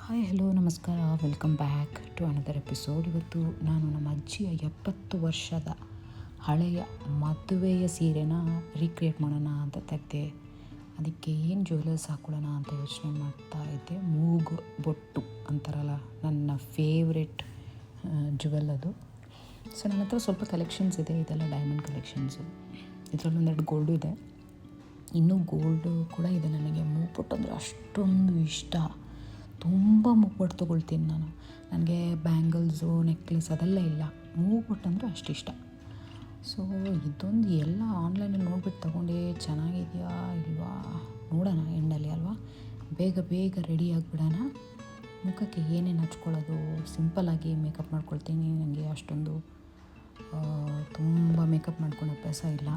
Hi hello ನಮಸ್ಕಾರ, welcome back to another episode. ಇವತ್ತು ನಾನು ನಮ್ಮ ಅಜ್ಜಿಯ 70 ವರ್ಷದ ಹಳೆಯ ಮದುವೆಯ ಸೀರೆನ ರೀಕ್ರಿಯೇಟ್ ಮಾಡೋಣ ಅಂತ ತೆಗೆದೆ. ಅದಕ್ಕೆ ಏನು ಜ್ಯುವೆಲರ್ಸ್ ಹಾಕೊಳ್ಳೋಣ ಅಂತ ಯೋಚನೆ ಮಾಡ್ತಾ ಇದ್ದೆ. ಮೂಗು ಬೊಟ್ಟು ಅಂತಾರಲ್ಲ, ನನ್ನ ಫೇವ್ರೆಟ್ ಜ್ಯುವೆಲ್ ಅದು. ಸೊ ನನ್ನ ಹತ್ರ ಸ್ವಲ್ಪ ಕಲೆಕ್ಷನ್ಸ್ ಇದೆ. ಇದೆಲ್ಲ ಡೈಮಂಡ್ ಕಲೆಕ್ಷನ್ಸು. ಇದರಲ್ಲಿ ಒಂದೆರಡು ಗೋಲ್ಡು ಇದೆ, ಇನ್ನೂ ಗೋಲ್ಡು ಕೂಡ ಇದೆ. ನನಗೆ ಮೂಗು ಬೊಟ್ಟು ಅಂದರೆ ಅಷ್ಟೊಂದು ಇಷ್ಟ. ತುಂಬ ಮೂಗ್ಬೊಟ್ಟು ತೊಗೊಳ್ತೀನಿ ನಾನು. ನನಗೆ ಬ್ಯಾಂಗಲ್ಸು, ನೆಕ್ಲೆಸ್ ಅದೆಲ್ಲ ಇಲ್ಲ, ಮೂಗ್ಬೊಟ್ಟು ಅಂದರೆ ಅಷ್ಟು ಇಷ್ಟ. ಸೊ ಇದೊಂದು ಎಲ್ಲ ಆನ್ಲೈನಲ್ಲಿ ನೋಡ್ಬಿಟ್ಟು ತೊಗೊಂಡೆ. ಚೆನ್ನಾಗಿದೆಯಾ ಇಲ್ವಾ ನೋಡೋಣ ಎಂಡಲ್ಲಿ ಅಲ್ವಾ. ಬೇಗ ಬೇಗ ರೆಡಿ ಆಗಿಬಿಡೋಣ. ಮುಖಕ್ಕೆ ಏನೇನು ಹಚ್ಕೊಳ್ಳೋದು, ಸಿಂಪಲ್ಲಾಗಿ ಮೇಕಪ್ ಮಾಡ್ಕೊಳ್ತೀನಿ. ನನಗೆ ಅಷ್ಟೊಂದು ತುಂಬ ಮೇಕಪ್ ಮಾಡ್ಕೊಂಡು ಅಭ್ಯಾಸ ಇಲ್ಲ,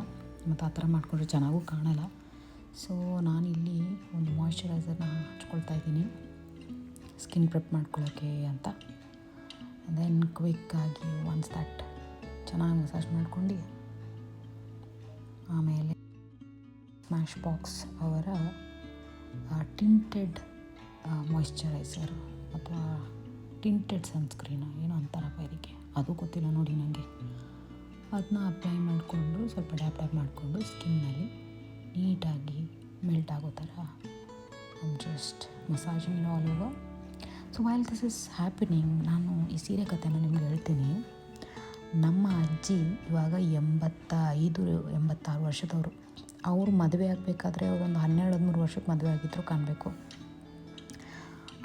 ಮತ್ತು ಆ ಥರ ಮಾಡಿಕೊಂಡ್ರೆ ಚೆನ್ನಾಗೂ ಕಾಣಲ್ಲ. ಸೊ ನಾನಿಲ್ಲಿ ಒಂದು ಮಾಯ್ಶ್ಚರೈಸರ್ನ ಹಚ್ಕೊಳ್ತಾ ಇದ್ದೀನಿ, ಸ್ಕಿನ್ ಪ್ರೆಪ್ ಮಾಡ್ಕೊಳ್ಳೋಕ್ಕೆ ಅಂತ. ದೆನ್ ಕ್ವಿಕ್ಕಾಗಿ ಒನ್ಸ್ ದಟ್ ಚೆನ್ನಾಗಿ ಮಸಾಜ್ ಮಾಡ್ಕೊಂಡು, ಆಮೇಲೆ ಸ್ಮ್ಯಾಶ್ ಬಾಕ್ಸ್ ಅವರ ಟಿಂಟೆಡ್ ಮಾಯ್ಶ್ಚರೈಸರ್ ಅಥವಾ ಟಿಂಟೆಡ್ ಸನ್ಸ್ಕ್ರೀನ್ ಏನೋ ಅಂತಾರಪ್ಪ ಇದಕ್ಕೆ, ಅದು ಗೊತ್ತಿಲ್ಲ ನೋಡಿ ನನಗೆ. ಅದನ್ನ ಅಪ್ಲೈ ಮಾಡಿಕೊಂಡು ಸ್ವಲ್ಪ ಡ್ಯಾಪ್ ಮಾಡಿಕೊಂಡು ಸ್ಕಿನ್ನಲ್ಲಿ ನೀಟಾಗಿ ಮೆಲ್ಟ್ ಆಗೋ ಥರ just massaging all over. So while this is happening, ನಾನು ಈ ಸೀರೆ ಕಥೆನ ನಿಮ್ಗೆ ಹೇಳ್ತೀನಿ. ನಮ್ಮ ಅಜ್ಜಿ ಇವಾಗ 86 ವರ್ಷದವರು. ಅವರು ಮದುವೆ ಆಗಬೇಕಾದ್ರೆ ಅವರೊಂದು 12-13 ವರ್ಷಕ್ಕೆ ಮದುವೆ ಆಗಿದ್ರು ಕಾಣಬೇಕು.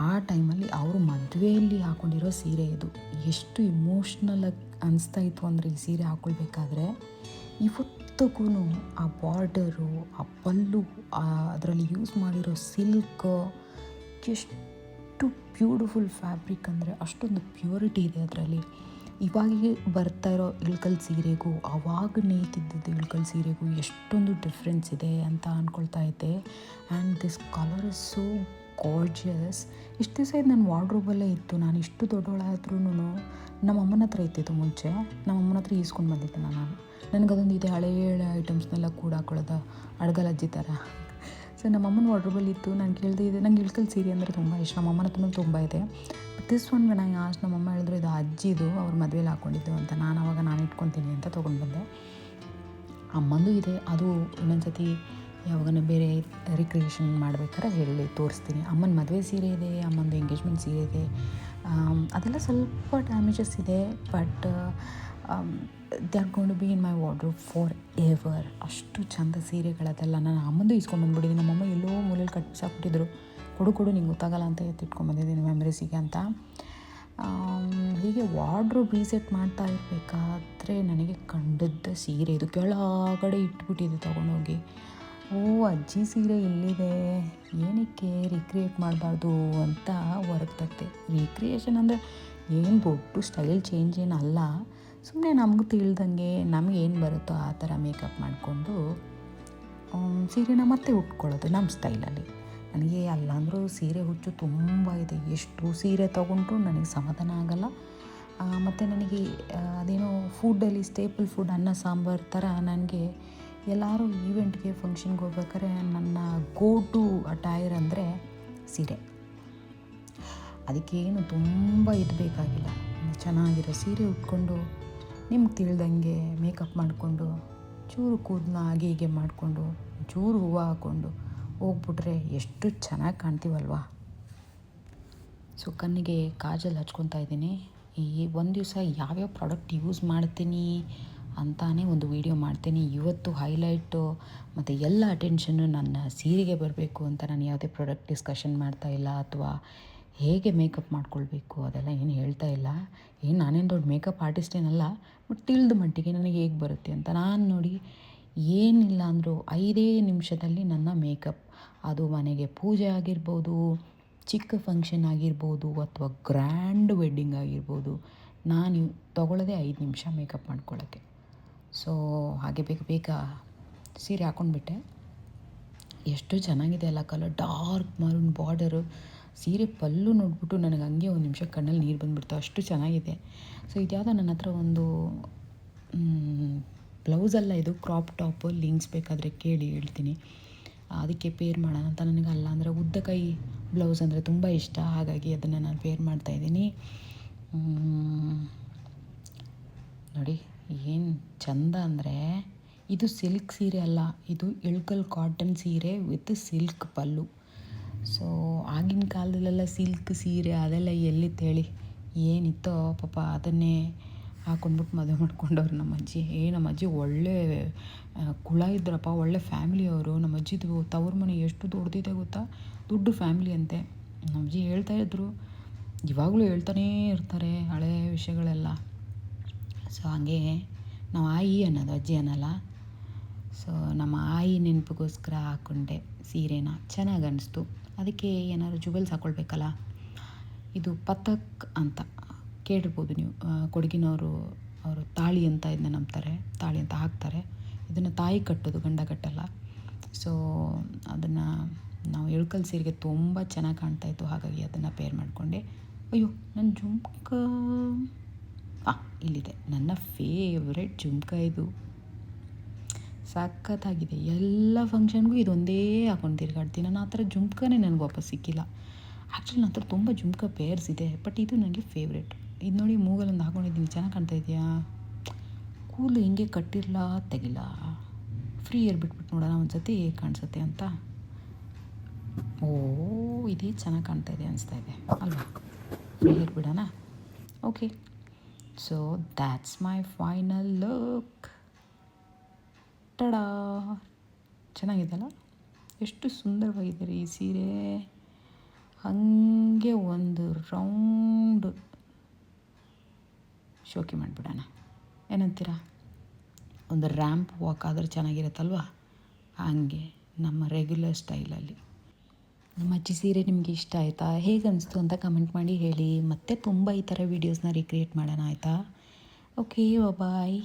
ಆ ಟೈಮಲ್ಲಿ ಅವರು ಮದುವೆಯಲ್ಲಿ ಹಾಕ್ಕೊಂಡಿರೋ ಸೀರೆ ಇದು. ಎಷ್ಟು ಇಮೋಷ್ನಲಾಗಿ ಅನಿಸ್ತಾ ಇತ್ತು ಅಂದರೆ ಈ ಸೀರೆ ಹಾಕ್ಕೊಳ್ಬೇಕಾದ್ರೆ. ಇವತ್ತಿಗೂ ಆ ಬಾರ್ಡರು, ಆ ಪಲ್ಲು, ಅದರಲ್ಲಿ ಯೂಸ್ ಮಾಡಿರೋ ಸಿಲ್ಕ್ ಎಷ್ಟು ಬ್ಯೂಟಿಫುಲ್ ಫ್ಯಾಬ್ರಿಕ್ ಅಂದರೆ ಅಷ್ಟೊಂದು ಪ್ಯೂರಿಟಿ ಇದೆ ಅದರಲ್ಲಿ. ಇವಾಗ ಬರ್ತಾ ಇರೋ ಇಳ್ಕಲ್ ಸೀರೆಗೂ ಆವಾಗ ನೇಯ್ತಿದ್ದಿದ್ದು ಇಳ್ಕಲ್ ಸೀರೆಗೂ ಎಷ್ಟೊಂದು ಡಿಫ್ರೆನ್ಸ್ ಇದೆ ಅಂತ ಅಂದ್ಕೊಳ್ತಾ ಇದ್ದೆ. And this colour is so gorgeous. ಇಷ್ಟು ದಿವಸ ಇದು ನನ್ನ ವಾರ್ಡ್ರೋಬಲ್ಲೇ ಇತ್ತು. ನಾನು ಇಷ್ಟು ದೊಡ್ಡವಳಾದ್ರೂ ನಮ್ಮ ಅಮ್ಮನ ಹತ್ರ ಇತ್ತಿತ್ತು ಮುಂಚೆ. ನಮ್ಮ ಅಮ್ಮನ ಹತ್ರ ಈಸ್ಕೊಂಡು ಬಂದಿದ್ದೆ ನಾನು. ನನಗದೊಂದು ಇದೆ, ಹಳೆಯ ಐಟಮ್ಸ್ನೆಲ್ಲ ಕೂಡ ಹಾಕೊಳ್ಳೋದು, ಅಡ್ಗಲ್ ಅಜ್ಜಿ ಥರ. ಸೊ ನಮ್ಮ ಅಮ್ಮನ ವಾರ್ಡ್ರೋಬಲ್ಲಿ ಇತ್ತು. ನಾನು ಕೇಳಿದೆ, ಇದೆ ನಂಗೆ ಇಳ್ಕಲ್ ಸೀರೆ ಅಂದರೆ ತುಂಬ ಇಷ್ಟ. ನಮ್ಮ ಅಮ್ಮನ ಹತ್ರನೂ ತುಂಬ ಇದೆ. This one when I asked, ನಮ್ಮಮ್ಮ ಹೇಳಿದ್ರು ಇದು ಅಜ್ಜಿದು, ಅವ್ರ ಮದುವೆಲಿ ಹಾಕ್ಕೊಂಡಿದ್ದು ಅಂತ. ನಾನು ಇಟ್ಕೊತೀನಿ ಅಂತ ತೊಗೊಂಡು ಬಂದೆ. ಅಮ್ಮಂದು ಇದೆ, ಅದು ಇನ್ನೊಂದು ಸತಿ ಯಾವಾಗನೂ ಬೇರೆ ರಿಕ್ರಿಯೇಷನ್ ಮಾಡ್ಬೇಕಾದ್ರೆ ಹೇಳಿ ತೋರಿಸ್ತೀನಿ. ಅಮ್ಮನ ಮದುವೆ ಸೀರೆ ಇದೆ, ಅಮ್ಮಂದು ಎಂಗೇಜ್ಮೆಂಟ್ ಸೀರೆ ಇದೆ. ಅದೆಲ್ಲ ಸ್ವಲ್ಪ ಡ್ಯಾಮೇಜಸ್ ಇದೆ, but they are going to be in my wardrobe forever. ಅಷ್ಟು ಚಂದ ಸೀರೆಗಳದೆಲ್ಲ. ನಾನು ಅಮ್ಮಂದು ಇಸ್ಕೊಂಡು ಬಂದ್ಬಿಟ್ಟಿದ್ದೀನಿ. ನಮ್ಮಮ್ಮ ಎಲ್ಲೋ ಮೂಲೆಯಲ್ಲಿ ಕಟ್ಸಾಕ್ಬಿಟ್ಟಿದ್ರು, ಕೊಡು ನಿಂಗೆ ಗೊತ್ತಾಗಲ್ಲ ಅಂತ ಎತ್ತಿಟ್ಕೊಂಡ್ಬಂದಿದ್ದೀನಿ ಮೆಮರೀಸಿಗೆ ಅಂತ. ಹೀಗೆ ವಾರ್ಡ್ರೋಬ್ ರೀಸೆಟ್ ಮಾಡ್ತಾ ಇರಬೇಕಾದ್ರೆ ನನಗೆ ಕಂಡದ್ದ ಸೀರೆ ಇದು. ಕೆಳಗಡೆ ಇಟ್ಬಿಟ್ಟಿದೆ ತೊಗೊಂಡೋಗಿ. ಓ ಅಜ್ಜಿ ಸೀರೆ ಇಲ್ಲಿದೆ, ಏನಕ್ಕೆ ರೀಕ್ರಿಯೇಟ್ ಮಾಡಬಾರ್ದು ಅಂತ ಹೊರಗೆ ತಗ್ದೆ. ರೀಕ್ರಿಯೇಷನ್ ಅಂದರೆ ಏನು ದೊಡ್ಡ ಸ್ಟೈಲ್ ಚೇಂಜ್ ಏನಲ್ಲ, ಸುಮ್ಮನೆ ನಮಗೂ ತಿಳಿದಂಗೆ ನಮಗೇನು ಬರುತ್ತೋ ಆ ಥರ ಮೇಕಪ್ ಮಾಡಿಕೊಂಡು ಸೀರೆನ ಮತ್ತೆ ಉಟ್ಕೊಳ್ಳೋದು ನಮ್ಮ ಸ್ಟೈಲಲ್ಲಿ. ನನಗೆ ಅಲ್ಲಾಂದರೂ ಸೀರೆ ಹುಚ್ಚು ತುಂಬ ಇದೆ. ಎಷ್ಟು ಸೀರೆ ತೊಗೊಂಡ್ರು ನನಗೆ ಸಮಾಧಾನ ಆಗಲ್ಲ. ಮತ್ತು ನನಗೆ ಅದೇನೋ ಫುಡ್ಡಲ್ಲಿ ಸ್ಟೇಪಲ್ ಫುಡ್ ಅನ್ನ ಸಾಂಬಾರು ಥರ ನನಗೆ ಎಲ್ಲರೂ ಈವೆಂಟ್ಗೆ ಫಂಕ್ಷನ್ಗೆ ಹೋಗ್ಬೇಕಾದ್ರೆ ನನ್ನ ಗೋ ಟು ಅಟೈರ್ ಅಂದರೆ ಸೀರೆ. ಅದಕ್ಕೇನು ತುಂಬ ಬೇಕಾಗಿಲ್ಲ, ಚೆನ್ನಾಗಿರೋ ಸೀರೆ ಉಟ್ಕೊಂಡು ನಿಮ್ಗೆ ತಿಳಿದಂಗೆ ಮೇಕಪ್ ಮಾಡಿಕೊಂಡು, ಚೂರು ಕೂದಲ ಹಾಗೆ ಹೀಗೆ ಮಾಡಿಕೊಂಡು, ಚೂರು ಹೂವು ಹಾಕ್ಕೊಂಡು ಹೋಗ್ಬಿಟ್ರೆ ಎಷ್ಟು ಚೆನ್ನಾಗಿ ಕಾಣ್ತೀವಲ್ವ. ಸೊ ಕಣ್ಣಿಗೆ ಕಾಜಲ್ ಹಚ್ಕೊತಾ ಇದ್ದೀನಿ. ಈ ಒಂದು ದಿವಸ ಯಾವ್ಯಾವ ಪ್ರಾಡಕ್ಟ್ ಯೂಸ್ ಮಾಡ್ತೀನಿ ಅಂತಾನೆ ಒಂದು ವಿಡಿಯೋ ಮಾಡ್ತೀನಿ. ಇವತ್ತು ಹೈಲೈಟು ಮತ್ತು ಎಲ್ಲ ಅಟೆನ್ಷನ್ನು ನನ್ನ ಸೀರೆಗೆ ಬರಬೇಕು ಅಂತ ನಾನು ಯಾವುದೇ ಪ್ರಾಡಕ್ಟ್ ಡಿಸ್ಕಷನ್ ಮಾಡ್ತಾ ಇಲ್ಲ, ಅಥವಾ ಹೇಗೆ ಮೇಕಪ್ ಮಾಡ್ಕೊಳ್ಬೇಕು ಅದೆಲ್ಲ ಏನು ಹೇಳ್ತಾ ಇಲ್ಲ. ನಾನೇನು ದೊಡ್ಡ ಮೇಕಪ್ ಆರ್ಟಿಸ್ಟ್ ಏನಲ್ಲ, ಬಟ್ ತಿಳಿದ ಮಟ್ಟಿಗೆ ನನಗೆ ಹೇಗೆ ಬರುತ್ತೆ ಅಂತ. ನಾನು ನೋಡಿ ಏನಿಲ್ಲ ಅಂದರೂ 5 ನಿಮಿಷದಲ್ಲಿ ನನ್ನ ಮೇಕಪ್, ಅದು ಮನೆಗೆ ಪೂಜೆ ಆಗಿರ್ಬೋದು, ಚಿಕ್ಕ ಫಂಕ್ಷನ್ ಆಗಿರ್ಬೋದು, ಅಥವಾ ಗ್ರ್ಯಾಂಡ್ ವೆಡ್ಡಿಂಗ್ ಆಗಿರ್ಬೋದು, ನಾನು ತೊಗೊಳ್ಳೋದೇ 5 ನಿಮಿಷ ಮೇಕಪ್ ಮಾಡ್ಕೊಳ್ಳೋಕ್ಕೆ. ಸೊ ಹಾಗೆ ಬೇಗ ಸೀರೆ ಹಾಕ್ಕೊಂಡ್ಬಿಟ್ಟೆ. ಎಷ್ಟು ಚೆನ್ನಾಗಿದೆ ಅಲ್ಲ ಕಲರ್, ಡಾರ್ಕ್ ಮರೂನ್ ಬಾರ್ಡರು. ಸೀರೆ ಪಲ್ಲು ನೋಡ್ಬಿಟ್ಟು ನನಗೆ ಹಂಗೆ ಒಂದು ನಿಮಿಷ ಕಣ್ಣಲ್ಲಿ ನೀರು ಬಂದುಬಿಡ್ತು, ಅಷ್ಟು ಚೆನ್ನಾಗಿದೆ. ಸೊ ಇದ್ಯಾವುದೋ ನನ್ನ ಹತ್ರ ಒಂದು ಬ್ಲೌಸಲ್ಲ, ಇದು ಕ್ರಾಪ್ ಟಾಪು. ಲಿಂಕ್ಸ್ ಬೇಕಾದರೆ ಕೇಳಿ ಹೇಳ್ತೀನಿ. ಅದಕ್ಕೆ ಪೇರ್ ಮಾಡೋಣ ಅಂತ. ನನಗೆ ಅಲ್ಲ ಅಂದರೆ ಉದ್ದ ಕೈ ಬ್ಲೌಸ್ ಅಂದರೆ ತುಂಬ ಇಷ್ಟ, ಹಾಗಾಗಿ ಅದನ್ನು ನಾನು ವೇರ್ ಮಾಡ್ತಾಯಿದ್ದೀನಿ. ನೋಡಿ ಏನು ಚಂದ ಅಂದರೆ, ಇದು ಸಿಲ್ಕ್ ಸೀರೆ ಅಲ್ಲ, ಇದು ಇಳ್ಕಲ್ ಕಾಟನ್ ಸೀರೆ ವಿತ್ ಸಿಲ್ಕ್ ಪಲ್ಲು. ಸೊ ಆಗಿನ ಕಾಲದಲ್ಲೆಲ್ಲ ಸಿಲ್ಕ್ ಸೀರೆ ಅದೆಲ್ಲ ಎಲ್ಲಿತ್ತು ಹೇಳಿ, ಏನಿತ್ತೋ ಪಾಪ ಅದನ್ನೇ ಹಾಕೊಂಡ್ಬಿಟ್ಟು ಮದುವೆ ಮಾಡ್ಕೊಂಡವ್ರು ನಮ್ಮ ಅಜ್ಜಿ. ನಮ್ಮ ಅಜ್ಜಿ ಒಳ್ಳೆ ಕುಳ ಇದ್ರಪ್ಪ, ಒಳ್ಳೆ ಫ್ಯಾಮಿಲಿಯವರು. ನಮ್ಮ ಅಜ್ಜಿದು ತವ್ರ ಮನೆ ಎಷ್ಟು ದೊಡ್ಡದಿದೆ ಗೊತ್ತಾ, ದೊಡ್ಡ ಫ್ಯಾಮಿಲಿ ಅಂತೆ. ನಮ್ಮ ಅಜ್ಜಿ ಹೇಳ್ತಾಯಿದ್ರು, ಇವಾಗಲೂ ಹೇಳ್ತಾನೇ ಇರ್ತಾರೆ ಹಳೆ ವಿಷಯಗಳೆಲ್ಲ. ಸೊ ಹಾಗೆ ನಾವು ಆಯಿ ಅನ್ನೋದು, ಅಜ್ಜಿ ಅನ್ನಲ್ಲ. ಸೊ ನಮ್ಮ ಆಯಿ ನೆನಪಿಗೋಸ್ಕರ ಹಾಕ್ಕೊಂಡೆ ಸೀರೆನ, ಚೆನ್ನಾಗಿ ಅನ್ನಿಸ್ತು. ಅದಕ್ಕೆ ಏನಾದ್ರು ಜುವೆಲ್ಸ್ ಹಾಕ್ಕೊಳ್ಬೇಕಲ್ಲ. ಇದು ಪತಕ್ ಅಂತ ಕೇಳಿರ್ಬೋದು ನೀವು, ಕೊಡಗಿನವರು ಅವರು ತಾಳಿ ಅಂತ ಇದನ್ನ ನಂಬ್ತಾರೆ, ತಾಳಿ ಅಂತ ಹಾಕ್ತಾರೆ. ಇದನ್ನು ತಾಯಿ ಕಟ್ಟೋದು, ಗಂಡ ಕಟ್ಟಲ್ಲ. ಸೊ ಅದನ್ನು ನಾವು ಇಳ್ಕಲ್ ಸೀರೆಗೆ ತುಂಬ ಚೆನ್ನಾಗಿ ಕಾಣ್ತಾಯಿತ್ತು, ಹಾಗಾಗಿ ಅದನ್ನು ಪೇರ್ ಮಾಡಿಕೊಂಡೆ. ಅಯ್ಯೋ ನನ್ನ ಜುಮ್ಕ ಇಲ್ಲಿದೆ, ನನ್ನ ಫೇವ್ರೆಟ್ ಜುಮ್ಕ ಇದು. ಸಖತ್ತಾಗಿದೆ, ಎಲ್ಲ ಫಂಕ್ಷನ್ಗೂ ಇದೊಂದೇ ಹಾಕೊಂಡು ತಿರ್ಗಾಡ್ತೀನಿ ನಾನು. ಆ ಥರ ಜುಮ್ಕನೇ ನನಗೆ ವಾಪಸ್ ಸಿಕ್ಕಿಲ್ಲ. ಆ್ಯಕ್ಚುಲಿ ನನ್ನ ಹತ್ರ ತುಂಬ ಜುಮ್ಕ ಪೇರ್ಸ್ ಇದೆ, ಬಟ್ ಇದು ನನಗೆ ಫೇವ್ರೆಟ್. ಇದು ನೋಡಿ ಮೂಗಲೊಂದು ಹಾಕೊಂಡಿದ್ದೀನಿ, ಚೆನ್ನಾಗಿ ಕಾಣ್ತಾ ಇದೆಯಾ? ಕೂದಲು ಹಿಂಗೆ ಕಟ್ಟಿರಲ್ಲ, ತೆಗಿಲ್ಲ, ಫ್ರೀ ಏರ್ ಬಿಟ್ಬಿಟ್ಟು ನೋಡೋಣ ಒಂದು ಸತಿ ಹೇಗೆ ಕಾಣಿಸುತ್ತೆ ಅಂತ. ಓ ಇದೇ ಚೆನ್ನಾಗಿ ಕಾಣ್ತಾ ಇದೆ ಅನಿಸ್ತಾ ಇದೆ ಅಲ್ವಾ? ಫ್ರೀ ಏರ್ ಬಿಡೋಣ. Okay, so that's my final look. Tada, ಚೆನ್ನಾಗಿದೆಯಲ್ಲ? ಎಷ್ಟು ಸುಂದರವಾಗಿದೆ ರೀ ಈ ಸೀರೆ. ಹಾಗೆ ಒಂದು ರೌಂಡ್ ಶೋಕಿ ಮಾಡಿಬಿಡೋಣ, ಏನಂತೀರಾ? ಒಂದು ರ್ಯಾಂಪ್ ವಾಕ್ ಆದರೆ ಚೆನ್ನಾಗಿರುತ್ತಲ್ವ, ಹಾಗೆ ನಮ್ಮ ರೆಗ್ಯುಲರ್ ಸ್ಟೈಲಲ್ಲಿ. ನಮ್ಮ ಅಜ್ಜಿ ಸೀರೆ ನಿಮಗೆ ಇಷ್ಟ ಆಯಿತಾ? ಹೇಗೆ ಅನಿಸ್ತು ಅಂತ ಕಮೆಂಟ್ ಮಾಡಿ ಹೇಳಿ. ಮತ್ತೆ ತುಂಬ ಈ ಥರ ವೀಡಿಯೋಸ್ನ ರೀಕ್ರಿಯೇಟ್ ಮಾಡೋಣ, ಆಯಿತಾ? ಓಕೆ, ಬಾಯ್.